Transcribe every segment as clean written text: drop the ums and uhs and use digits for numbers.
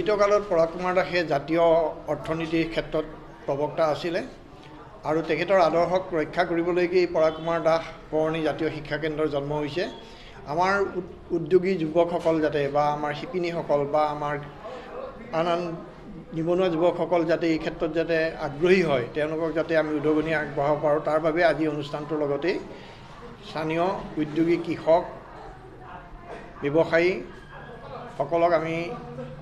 জীৱিত কালত পৰাগ কুমাৰ দাসে জাতীয় অৰ্থনীতিৰ ক্ষেত্ৰত প্ৰবক্তা আছিলে আৰু তেখেতৰ আদৰ্শক ৰক্ষা কৰিবলৈকে পৰাগ কুমাৰ দাস বৰনী জাতীয় শিক্ষা কেন্দ্ৰৰ জন্ম হৈছে। আমাৰ উদ্যোগী যুৱকসকল যাতে বা আমাৰ শিপিনীসকল বা আমাৰ আন নিবনুৱা যুৱকসকল যাতে এই ক্ষেত্ৰত যাতে আগ্ৰহী হয়, তেওঁলোকক যাতে আমি উদগনি আগবঢ়াব পাৰোঁ, তাৰ বাবে আজি অনুষ্ঠানটোৰ লগতেই স্থানীয় উদ্যোগী কৃষক ব্যৱসায়ী সকলক আমি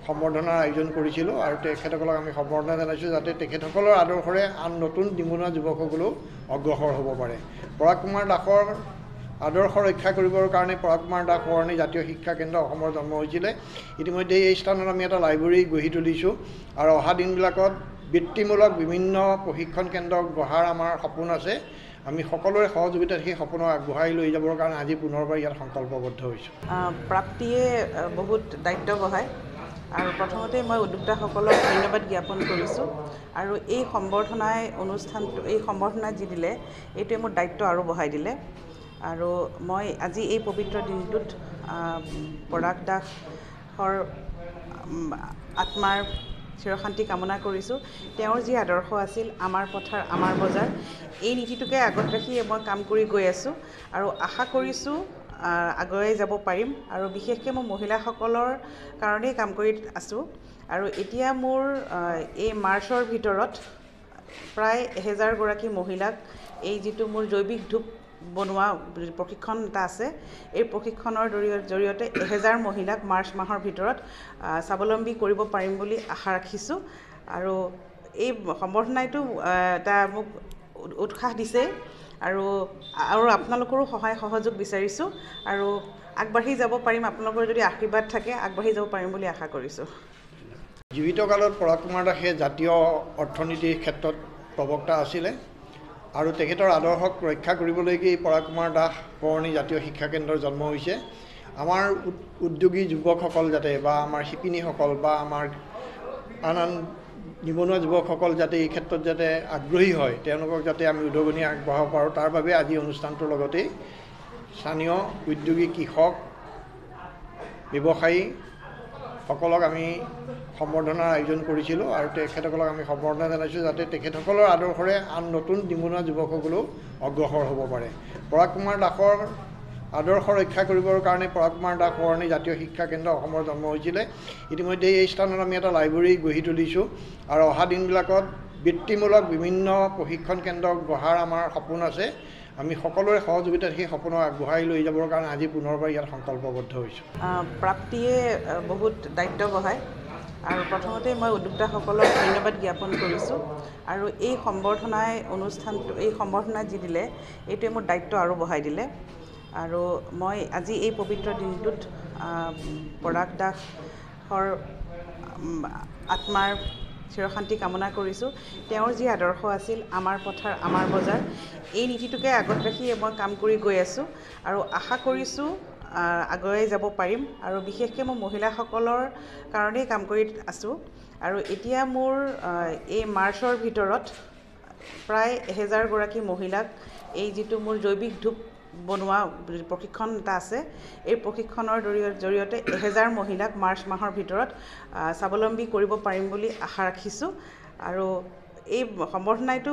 সম্বৰ্ধনাৰ আয়োজন কৰিছিলোঁ আৰু তেখেতসকলক আমি সম্বৰ্ধনা জনাইছোঁ যাতে তেখেতসকলৰ আদৰ্শৰে আন নতুন নিবনুৱা যুৱকসকলেও অগ্ৰসৰ হ'ব পাৰে। পৰাগ কুমাৰ দাসৰ আদৰ্শ ৰক্ষা কৰিবৰ কাৰণে পৰাগ কুমাৰ দাস বৰনী জাতীয় শিক্ষা কেন্দ্ৰ অসমৰ জন্ম হৈছিলে। ইতিমধ্যে এই স্থানত আমি এটা লাইব্ৰেৰী গঢ়ি তুলিছোঁ আৰু অহা দিনবিলাকত বৃত্তিমূলক বিভিন্ন প্ৰশিক্ষণ কেন্দ্ৰ গঢ়াৰ আমাৰ সপোন আছে। আমি সকলোৰে সহযোগিতাত সেই সপোনক আগবঢ়াই লৈ যাবৰ কাৰণে আজি পুনৰবাৰ ইয়াত সংকল্পবদ্ধ হৈছোঁ। প্ৰাপ্তিয়ে বহুত দায়িত্ব বঢ়ায় আৰু প্ৰথমতে মই উদ্যোক্তাসকলক ধন্যবাদ জ্ঞাপন কৰিছোঁ আৰু এই সম্বৰ্ধনা যি দিলে এইটোৱে মোৰ দায়িত্ব আৰু বঢ়াই দিলে আৰু মই আজি এই পবিত্ৰ দিনটোত পৰাগ দাসৰ আত্মাৰ চিৰশান্তি কামনা কৰিছোঁ। তেওঁৰ যি আদৰ্শ আছিল আমাৰ পথাৰ আমাৰ বজাৰ, এই নীতিটোকে আগত ৰাখি মই কাম কৰি গৈ আছোঁ আৰু আশা কৰিছোঁ আগুৱাই যাব পাৰিম আৰু বিশেষকৈ মই মহিলাসকলৰ কাৰণেই কাম কৰি আছোঁ আৰু এতিয়া মোৰ এই মাৰ্চৰ ভিতৰত প্ৰায় 1000 গৰাকী মহিলাক এই যিটো মোৰ জৈৱিক ধূপ বনোৱা প্ৰশিক্ষণ এটা আছে, এই প্ৰশিক্ষণৰ জৰিয়তে 1000 মহিলাক মাৰ্চ মাহৰ ভিতৰত স্বাৱলম্বী কৰিব পাৰিম বুলি আশা ৰাখিছোঁ আৰু এই সম্বৰ্ধনাটো এটা মোক উৎসাহ দিছে আৰু আপোনালোকৰো সহায় সহযোগ বিচাৰিছোঁ আৰু আগবাঢ়ি যাব পাৰিম, আপোনালোকৰ যদি আশীৰ্বাদ থাকে আগবাঢ়ি যাব পাৰিম বুলি আশা কৰিছোঁ। জীৱিত কালত পৰাগ কুমাৰ দাসে জাতীয় অৰ্থনীতিৰ ক্ষেত্ৰত প্ৰবক্তা আছিলে আৰু তেখেতৰ আদৰ্শক ৰক্ষা কৰিবলৈকে পৰাগ কুমাৰ দাস বৰনী জাতীয় শিক্ষা কেন্দ্ৰৰ জন্ম হৈছে। আমাৰ উদ্যোগী যুৱকসকল যাতে বা আমাৰ শিপিনীসকল বা আমাৰ আন নিবনুৱা যুৱকসকল যাতে এই ক্ষেত্ৰত যাতে আগ্ৰহী হয়, তেওঁলোকক যাতে আমি উদগনি আগবঢ়াব পাৰোঁ, তাৰ বাবে আজি অনুষ্ঠানটোৰ লগতেই স্থানীয় উদ্যোগী কৃষক ব্যৱসায়ী সকলক আমি সম্বৰ্ধনাৰ আয়োজন কৰিছিলোঁ আৰু তেখেতসকলক আমি সম্বৰ্ধনা জনাইছোঁ যাতে তেখেতসকলৰ আদৰ্শৰে আন নতুন নিবনুৱা যুৱকসকলেও অগ্ৰসৰ হ'ব পাৰে। পৰাগ কুমাৰ দাসৰ আদৰ্শ ৰক্ষা কৰিবৰ কাৰণে পৰাগ কুমাৰ দাস বৰনী জাতীয় শিক্ষা কেন্দ্ৰ অসমৰ জন্ম হৈছিলে। ইতিমধ্যে এই স্থানত আমি এটা লাইব্ৰেৰী গঢ়ি তুলিছোঁ আৰু অহা দিনবিলাকত বৃত্তিমূলক বিভিন্ন প্ৰশিক্ষণ কেন্দ্ৰ গঢ়াৰ আমাৰ সপোন আছে। আমি সকলোৰে সহযোগিতাত সেই সপোনক আগবঢ়াই লৈ যাবৰ কাৰণে আজি পুনৰবাৰ ইয়াত সংকল্পবদ্ধ হৈছোঁ। প্ৰাপ্তিয়ে বহুত দায়িত্ব বঢ়ায় আৰু প্ৰথমতে মই উদ্যোক্তাসকলক ধন্যবাদ জ্ঞাপন কৰিছোঁ আৰু এই সম্বৰ্ধনা যি দিলে এইটোৱে মোৰ দায়িত্ব আৰু বঢ়াই দিলে আৰু মই আজি এই পবিত্ৰ দিনটোত পৰাগ দাসৰ আত্মাৰ চিৰশান্তি কামনা কৰিছোঁ। তেওঁৰ যি আদৰ্শ আছিল আমাৰ পথাৰ আমাৰ বজাৰ, এই নীতিটোকে আগত ৰাখি মই কাম কৰি গৈ আছোঁ আৰু আশা কৰিছোঁ আগুৱাই যাব পাৰিম আৰু বিশেষকৈ মই মহিলাসকলৰ কাৰণেই কাম কৰি আছোঁ আৰু এতিয়া মোৰ এই মাৰ্চৰ ভিতৰত প্ৰায় 1000 গৰাকী মহিলাক এই যিটো মোৰ জৈৱিক ধূপ বনোৱা প্ৰশিক্ষণ এটা আছে, এই প্ৰশিক্ষণৰ জৰিয়তে 1000 মহিলাক মাৰ্চ মাহৰ ভিতৰত স্বাৱলম্বী কৰিব পাৰিম বুলি আশা ৰাখিছোঁ আৰু এই সম্বৰ্ধনাটো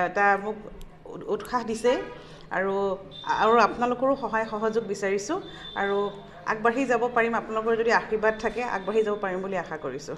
এটা মোক উৎসাহ দিছে আৰু আপোনালোকৰো সহায় সহযোগ বিচাৰিছোঁ আৰু আগবাঢ়ি যাব পাৰিম, আপোনালোকৰ যদি আশীৰ্বাদ থাকে আগবাঢ়ি যাব পাৰিম বুলি আশা কৰিছোঁ।